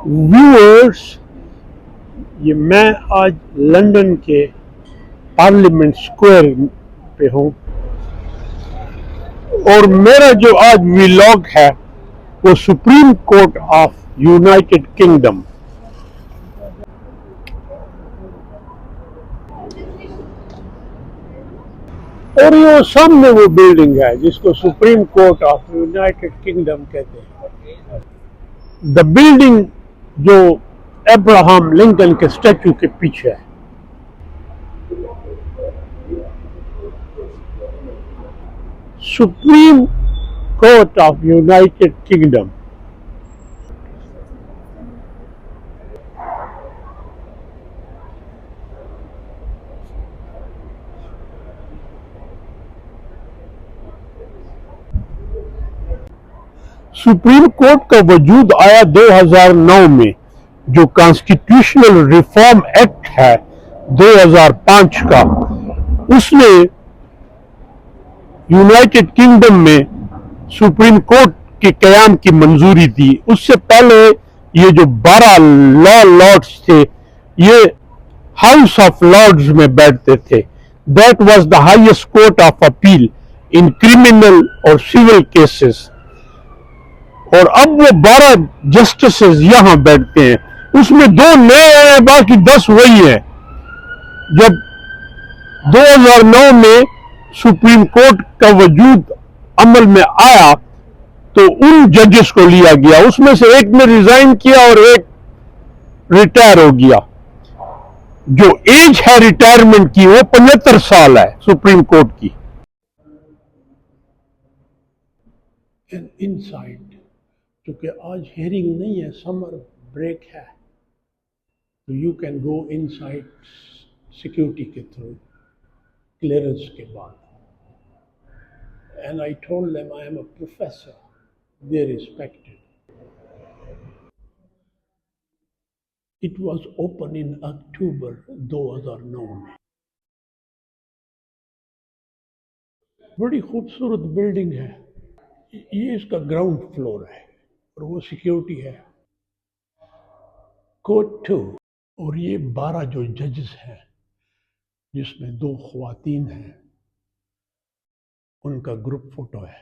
Viewers, ये मैं आज लंदन के पार्लियामेंट स्क्वायर पे हूँ और मेरा जो आज व्लॉग है वो supreme court of United kingdom. और ये सामने वो बिल्डिंग है जिसको supreme court of United kingdom कहते हैं। द बिल्डिंग जो अब्राहम लिंकन के स्टैचू के पीछे है। Supreme court of United kingdom supreme court का वजूद आया 2009 में, जो कॉन्स्टिट्यूशनल रिफॉर्म एक्ट है 2005 का। उसने यूनाइटेड किंगडम में सुप्रीम कोर्ट के कयाम की मंजूरी दी। उससे पहले ये जो 12 लॉ लॉर्ड्स थे ये हाउस ऑफ लॉर्ड्स में बैठते थे। That was the highest court of appeal in criminal और सिविल केसेस। और अब वो 12 जस्टिसेस यहां बैठते हैं। उसमें 2 नए हैं, बाकी 10 वही हैं। जब 2009 में सुप्रीम कोर्ट का वजूद अमल में आया तो उन जजेस को लिया गया। उसमें से एक ने रिजाइन किया और एक रिटायर हो गया। जो एज है रिटायरमेंट की वो 75 साल है सुप्रीम कोर्ट की। इनसाइड, क्योंकि आज हियरिंग नहीं है, समर ब्रेक है, तो you can go inside security के थ्रू, क्लियरेंस के बाद। And I told them I am a professor, they respected. It was open in October 2009 में। बड़ी खूबसूरत बिल्डिंग है। ये इसका ग्राउंड फ्लोर है और वो सिक्योरिटी है। कोर्ट 2। और ये 12 जो जजेस हैं जिसमें 2 ख्वातीन हैं, उनका ग्रुप फोटो है।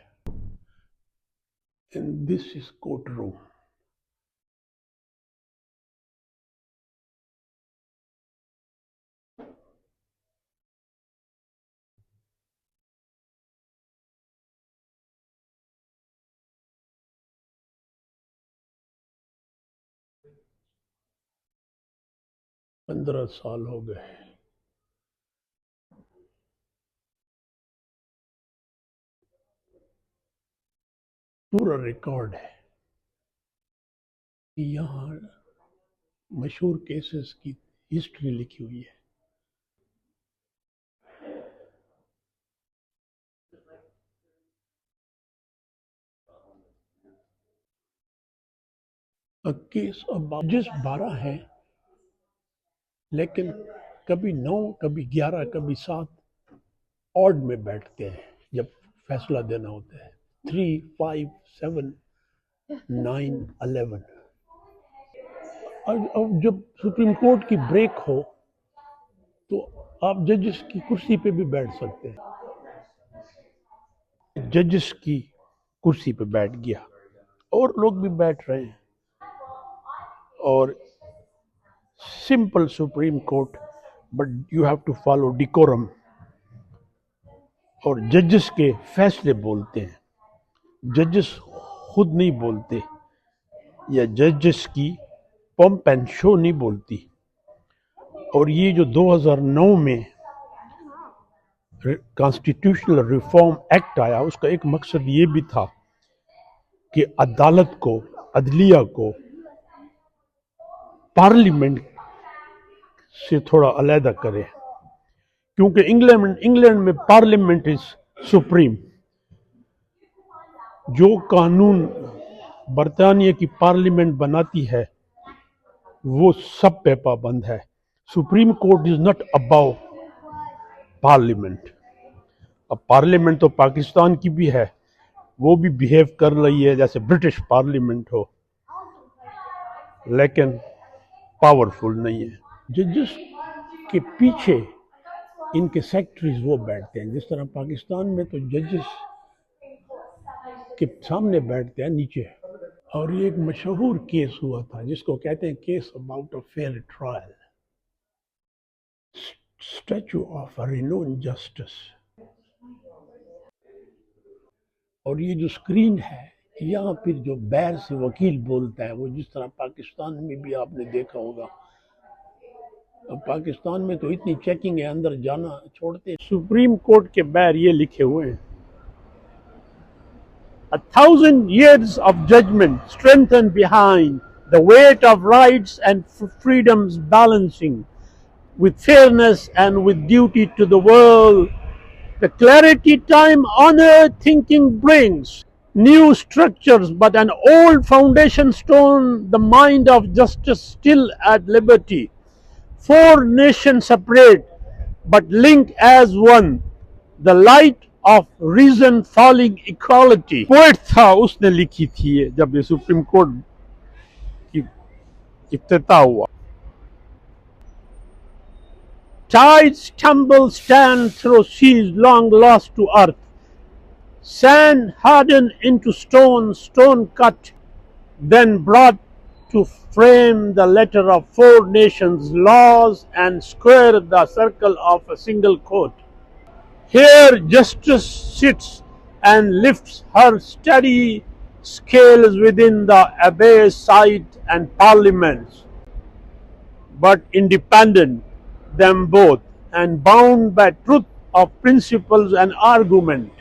And this is court room. पंद्रह साल हो गए। पूरा रिकॉर्ड है। यहाँ मशहूर केसेस की हिस्ट्री लिखी हुई है। केस अब जज 12 हैं, लेकिन कभी 9, कभी 11, कभी 7 ऑड में बैठते हैं जब फैसला देना होता है। 3, 5, 7, 9, 11। अब जब सुप्रीम कोर्ट की ब्रेक हो तो आप जजेस की कुर्सी पे भी बैठ सकते हैं। जजेस की कुर्सी पे बैठ गया और लोग भी बैठ रहे हैं। और simple supreme court, but you have to follow decorum. और जजेस के फैसले बोलते हैं, जजेस खुद नहीं बोलते, या जजेस की पंप एंड शो नहीं बोलती। और ये जो 2009 में कॉन्स्टिट्यूशनल रिफॉर्म एक्ट आया, उसका एक मकसद ये भी था कि अदालत को, अदलिया को पार्लियामेंट से थोड़ा अलहदा करे, क्योंकि इंग्लैंड में पार्लियामेंट इज सुप्रीम। जो कानून बरतानिया की पार्लियामेंट बनाती है वो सब पे पाबंद है। Supreme court is not above parliament. अब पार्लियामेंट तो पाकिस्तान की भी है, वो भी बिहेव कर रही है जैसे ब्रिटिश पार्लियामेंट हो। لیکن پاورفل نہیں ہے. ججز کے پیچھے ان کے سیکٹریز وہ بیٹھتے ہیں. جس طرح پاکستان میں تو ججز کے سامنے بیٹھتے ہیں نیچے. اور یہ ایک مشہور کیس ہوا تھا جس کو کہتے ہیں case about a fair trial. Statue of renowned justice. اور یہ جو اسکرین ہے یہاں پھر جو باہر سے وکیل بولتا ہے وہ جس طرح پاکستان میں بھی آپ نے دیکھا ہوگا. اب پاکستان میں تو اتنی چیکنگ ہے اندر جانا چھوڑتے ہیں. سپریم کورٹ کے باہر یہ لکھے ہوئے ہیں 1,000 years of judgment strengthened behind the weight of rights and freedoms balancing with fairness and with duty to the world. The clarity time honored thinking brings new structures, but an old foundation stone, the mind of justice still at liberty. Four nations separate, but linked as one. The light of reason falling equality. Poet تھا اس نے لکھی تھی یہ جب یہ supreme court کی افتتاح ہوا. Tides tumble stand through seas long lost to earth. Sand hardened into stone, stone cut, then brought to frame the letter of four nations' laws and square the circle of a single court. Here justice sits and lifts her steady scales within the abbey's sight and parliaments, but independent, them both, and bound by truth of principles and argument.